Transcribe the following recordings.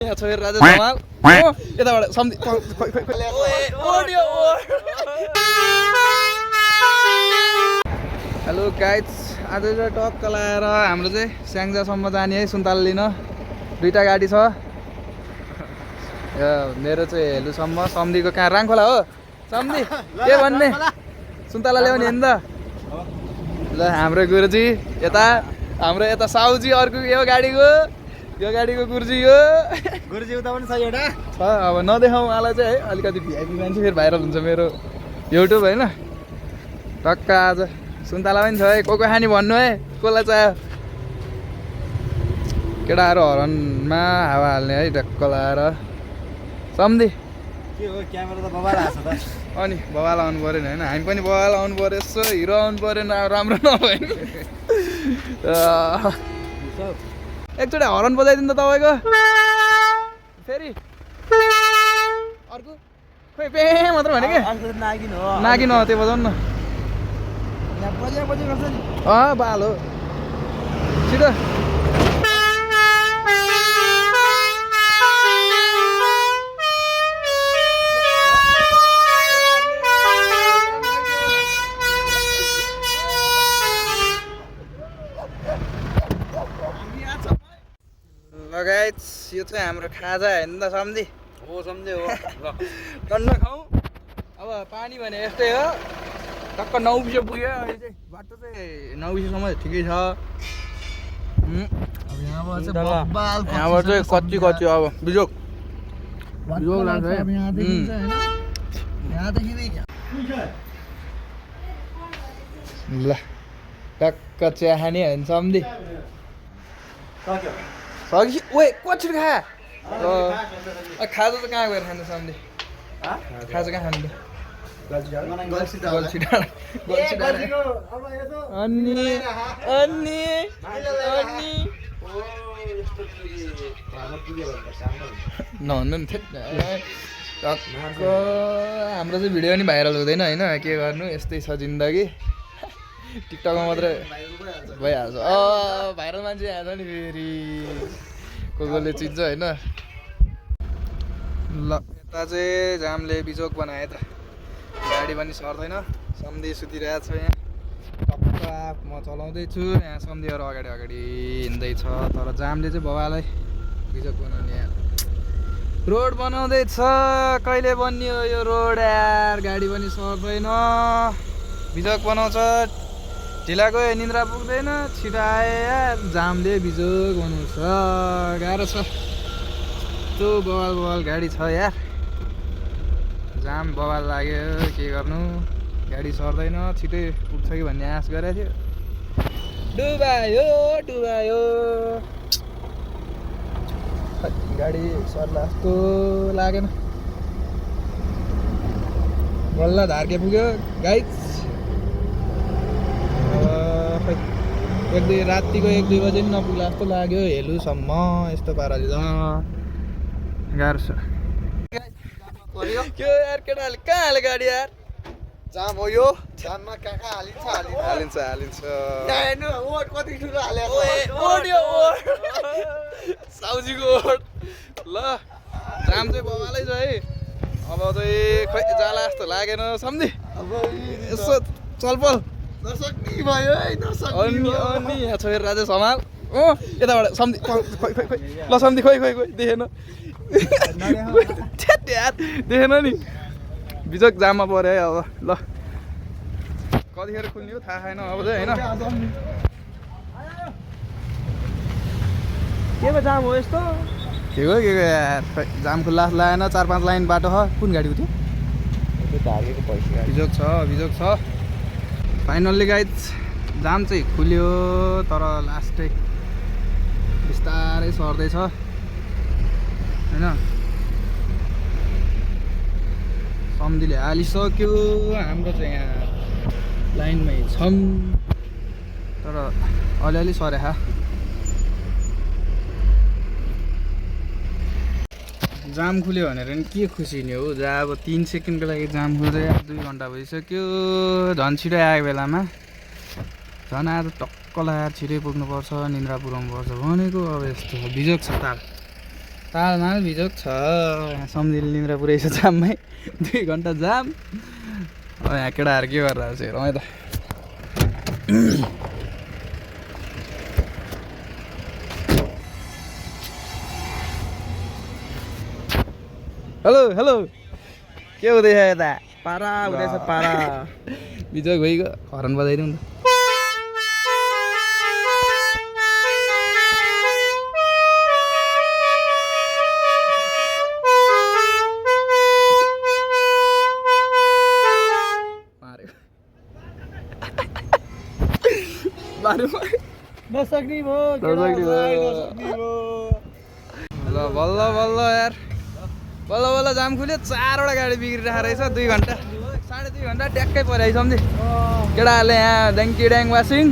यहाँ छ राजा समाल यताबाट सम्धि हेलो गाइड्स आज चाहिँ टक्क लाएर हाम्रो चाहिँ स्याङ्जासम्म जाने है सुन्तला लिन दुईटा गाडी छ मेरो चाहिँ हेलुसम्म सम्धीको कहाँ राङखोला हो सम्धि के भन्ने सुन्तला ल्याउने नि त ल हाम्रो गुरुजी यता हाम्रो यता साउजी अर्को यो गाडीको गुरुजी यो गुरुजी उता पनि छ एउटा छ अब नदेखाउँ उहाँलाई चाहिँ है अलिकति भिआइपी मान्छे फेरि भाइरल हुन्छ मेरो युट्युब होइन टक्क आज सुन्तला पनि छ है को खाने भन्नु है कसलाई चाहियो केटाहरू हरनमा हावा हाल्ने है टक्क लाएर सम्धि के हो क्यामेरा त बबाल आछ त अनि बबाल आउनु पऱ्यो नि होइन हामी पनि बबाल आउनु पऱ्यो यसो हिरो आउनु पऱ्यो न राम्रो नभए एकचोटि हरन बजाइदिनु त तपाईँको फेरि अर्को खोइ पे मात्र भने के नागिन हो त्यो बजाउनु न बाल हो छिटो गाइस यो चाहिँ हाम्रो खाजा होइन त सम्धि हो सम्झे हो टन्न खाउँ अब पानी भने यस्तै हो टक्क 9 बजे पुग्यो अहिले चाहिँ बाटो चाहिँ 9 बजीसम्म ठिकै छ यहाँबाट चाहिँ कच्ची अब बिजोक लाग्छ है ल टक्क चिया खाने होइन सम्धि सकी ओए कच्ची खा खाजा चाहिँ कहाँ गएर खानु सम्धि खाजा कहाँ खानु नभन्नु नि टक्क हाम्रो चाहिँ भिडियो पनि भाइरल हुँदैन होइन के गर्नु यस्तै छ जिन्दगी टिकटकमा मात्रै भइहाल्छ भाइरल मान्छे आएछ नि फेरि कसले चिन्छ होइन ल यता चाहिँ जामले बिजोक बनाए त गाडी पनि सर्दैन सम्धि सुतिरहेको छ यहाँ टक्क म चलाउँदैछु यहाँ सम्धिहरू अगाडि हिँड्दैछ तर जामले चाहिँ बाबालाई बिजोक बनाउने यहाँ रोड बनाउँदैछ कहिले बनियो यो रोड यार गाडी पनि सर्दैन बिजोक बनाउँछ ढिला गयो निन्द्रा पुग्दैन छिटो आए यार जामले बिजोक बनाउँछ गाह्रो छ त्यो बवाल गाडी छ यार जाम बवाल लाग्यो के गर्नु गाडी सर्दैन छिटै पुग्छ कि भन्ने आश गरेको थियो डुबायो गाडी सर्ला जस्तो लागेन बल्ल धार्के पुग्यो गाइस रातिको 1-2 बजे पनि नपुग्ला जस्तो लाग्यो हेलुसम्म यस्तो पाराले गाह्रो छ के यार केटाहरूले कहाँ हाल्यो गाडी यार जाम हो यो जाममा कहाँ हालिन्छ कति ठुलो हाल्यो साउजीको ओट ल जाम चाहिँ बबालै छ है अब चाहिँ खै जाला जस्तो लागेन सम्धि यसो चलपल नसक्ने भयो है अनि यहाँ छ राजा समाल यताबाट सम्धि ल सम्धि खोइ देखेन देखेन नि बिजोक जाममा पऱ्यो है अब ल कतिखेर खुल्ने हो थाहा छैन अब चाहिँ होइन के जाम हो यस्तो के हो यार जाम खुल्ला लागेन 4-5 लाइन बाटो छ कुन गाडीको थियो बिजोक छ फाइनल्ली गाइज जाम चाहिँ खुल्यो तर लास्टै बिस्तारै सर्दैछ होइन सम्धिले हालिसक्यो हाम्रो चाहिँ यहाँ लाइनमै छौँ तर अलिअलि सरेखा जाम खुल्यो भनेर नि के खुसी नि हो जहाँ अब 3 सेकेन्डको लागि जाम खुल्दै 2 घन्टा भइसक्यो झन् छिटो आएको बेलामा झन् आज टक्क लगाएर छिटै पुग्नुपर्छ निन्द्रा पुऱ्याउनुपर्छ भनेको अब यस्तो बिजोक छ ताल तालमा बिजोग छ यहाँ सम्झिल निन्द्रा पुरै छ जाममै 2 घन्टा जाम अब यहाँ केटाहरू के गरेर आएको छ हेरौँ है त हेलो हेलो के हुँदैछ यता पारा हुँदैछ पारा बिजोग भइगयो हरन बजाइदिउँ न नसक्ने भयो ल बल्ल बल्ल यार बल्ल बल्ल जाम खुल्यो 4वटा गाडी बिग्रिरहेको रहेछ 2 घन्टा 2.5 घन्टा ट्याक्कै पऱ्यो है सम्झि केटाहरूले यहाँ ड्याङ्की ड्याङ वासिङ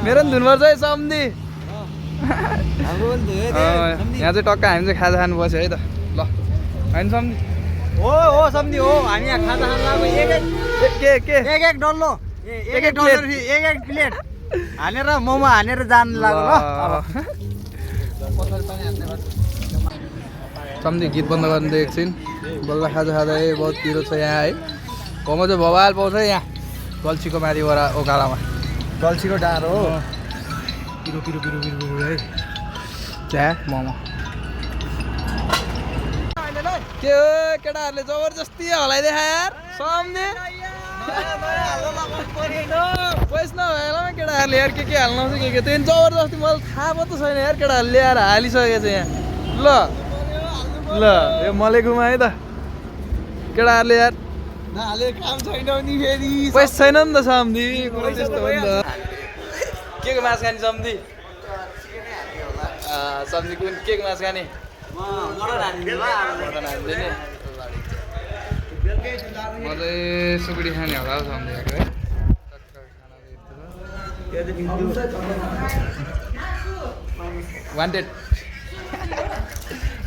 मेरो पनि धुनुपर्छ है सम्झि यहाँ चाहिँ टक्क हामी चाहिँ खाजा खानु बस्यो है त ल होइन सम्झि हो सम्झि हो हामी यहाँ खाजा खान लाग्यो एक डल्लो एक प्लेट हानेर मोमो हानेर जान लाग्यो ल सम्झि गीत बन्द गर्नु दियो एकछिन बल्ल खाजा खाँदा बहुत पिरो छ यहाँ है मोमो चाहिँ भवाल पाउँछ यहाँ गल्छीको माथि ओकालामा गल्छीको डाँडो हो पिरो पिरो पिरो पिरो पिरो है त्यहाँ मोमो के हो केटाहरूले जबरजस्ती हलाइदिए यार सम्झे पैसा नभएलामा केटाहरूले यार के हाल्नु आउँछ के त्यो जबरजस्ती मलाई थाहा पो त छैन यार केटाहरूले ल्याएर हालिसकेको छ यहाँ ल ल यो मलाई घुमायो त केटाहरूले यार काम छैन नि फेरि पैसा छैन नि त सम्झि त्यस्तो हो नि त के को मासु खाने सम्झि सम्झि कुन के को मासु खाने म चाहिँ सुकुटी खाने होला हौ सम्झि है वान्टेड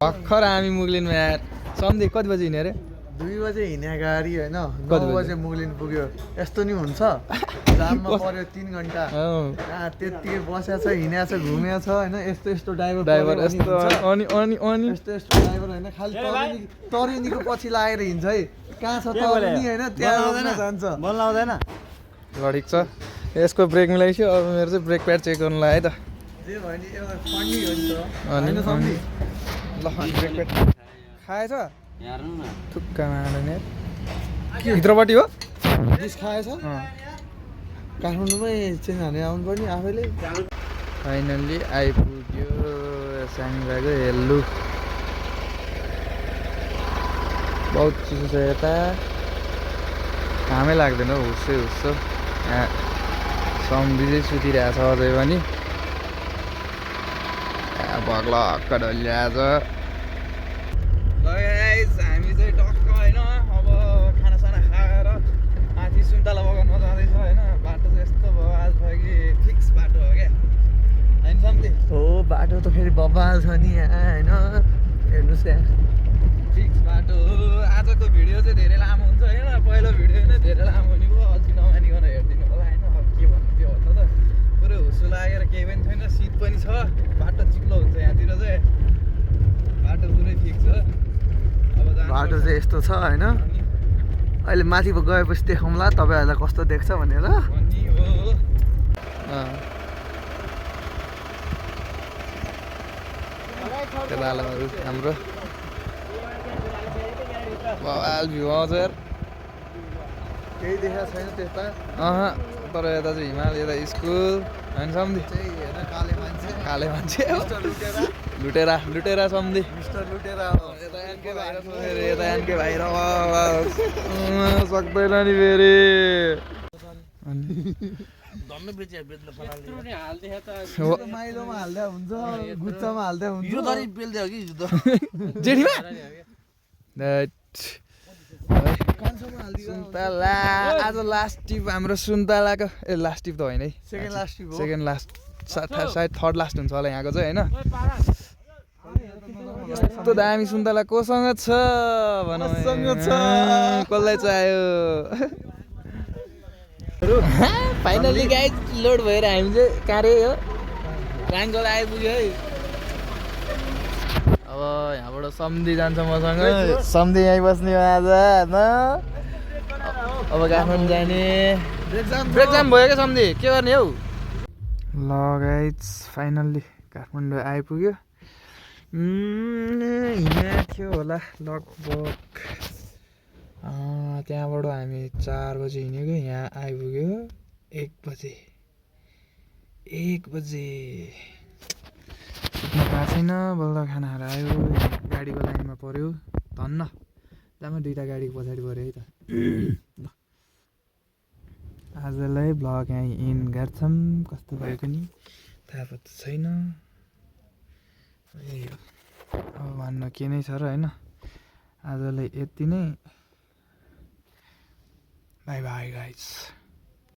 भर्खर हामी मुगलिनमा यार सम्झि कति बजी हिँड्यो अरे 2 बजे हिँड्ने गाडी होइन 9 बजे मुगलिन पुग्यो यस्तो नि हुन्छ जाममा पर्यो 3 घन्टा त्यतिकै बसेको छ हिँडेको छ घुमेको छ होइन यस्तो ड्राइभर यस्तो अनि अनि अनि यस्तो ड्राइभर होइन खालि तरिनीको पछि लागेर हिँड्छ है कहाँ छ तरिनी होइन त्यहाँ जान्छ मन लाउँदैन ल ठिक छ यसको ब्रेक मिलाइसक्यो अब मेरो चाहिँ ब्रेक प्याड चेक गर्नु लाग्यो है त जे भयो नि एउटा फन्डी हो नि त अनि सम्झि ल ब्रेक प्याड खाएछ थुक्का मार्ने के भित्रपट्टि हो डिस खाएछ काठमाडौँमै चेन्ज हाने आउनु पर्ने आफैले फाइनल्ली आइपुग्यो सानी भएको हेल्लु बहुत चिसो छ यता कामै लाग्दैन हौ हुस्सै हुस्सो यहाँ सम्झि चाहिँ सुतिरहेको छ अझै पनि भग्लक्क ढलिरहेछ हामी चाहिँ टक्क होइन अब खानासाना खाएर माथि सुन्तला बगानमा जाँदैछ होइन बाटो चाहिँ यस्तो भयो आज भयो कि फिक्स बाटो हो क्या होइन सम्झि हो बाटो त फेरि बब्बाल छ नि यहाँ होइन हेर्नुहोस् यहाँ फिक्स बाटो हो आजको भिडियो चाहिँ धेरै लामो हुन्छ होइन पहिलो भिडियो नै धेरै लामो हुने भयो अति नमानिकन हेरिदिनु होला होइन अब के भन्नु त्यो भन्नु त पुरै हुस्सु लागेर केही पनि छैन शीत पनि छ बाटो चिप्लो हुन्छ यहाँतिर चाहिँ बाटो पुरै फिक्स हो अब बाटो चाहिँ यस्तो छ होइन अहिले माथि गएपछि देखाउँला तपाईँहरूलाई कस्तो देख्छ भनेर केटालाहरू हाम्रो बवाल भ्यू आउँछ यार केही देखाएको छैन त्यता तर यता चाहिँ हिमाल यता स्कुल होइन सम्झि काले मान्छे लुटेरा सम्झि यता एनके भाइ सक्दैन नि फेरि माइलोमा हाल्दा हुन्छ गुच्चामा हाल्दा हुन्छ जेठीमा सुन्तला आज लास्ट टिप हाम्रो सुन्तलाको लास्ट टिप त होइन है सेकेन्ड लास्ट सायद थर्ड लास्ट हुन्छ होला यहाँको चाहिँ होइन यस्तो दामी सुन्तला कोसँग छ भनौँ कसलाई चाहियो फाइनल्ली गाइज लोड भएर हामी चाहिँ कार्य हो राङगोला आइपुग्यो है अब अब यहाँबाट सम्धि जान्छ मसँग सम्धि यहीँ बस्ने हो आज होइन अब काठमाडौँ जाने ब्रेक जाम भयो क्या सम्धि के गर्ने हौ ल गाइस फाइनल्ली काठमाडौँ आइपुग्यो हिँडेको थियो होला लगभग त्यहाँबाट हामी 4 बजे हिँडेको यहाँ आइपुग्यो 1 बजे सुत्न पाएको छैन बल्ल खाना खाएर आयो गाडीको लाइनमा पऱ्यो धन्न जम्मा 2टा गाडीको पछाडि पऱ्यो है त ल आजलाई भ्लग यहाँ इन गर्छौँ कस्तो भयो पनि थाहा पत्ता छैन अब भन्न के नै छ र होइन आजलाई यति नै बाई बाई गाइस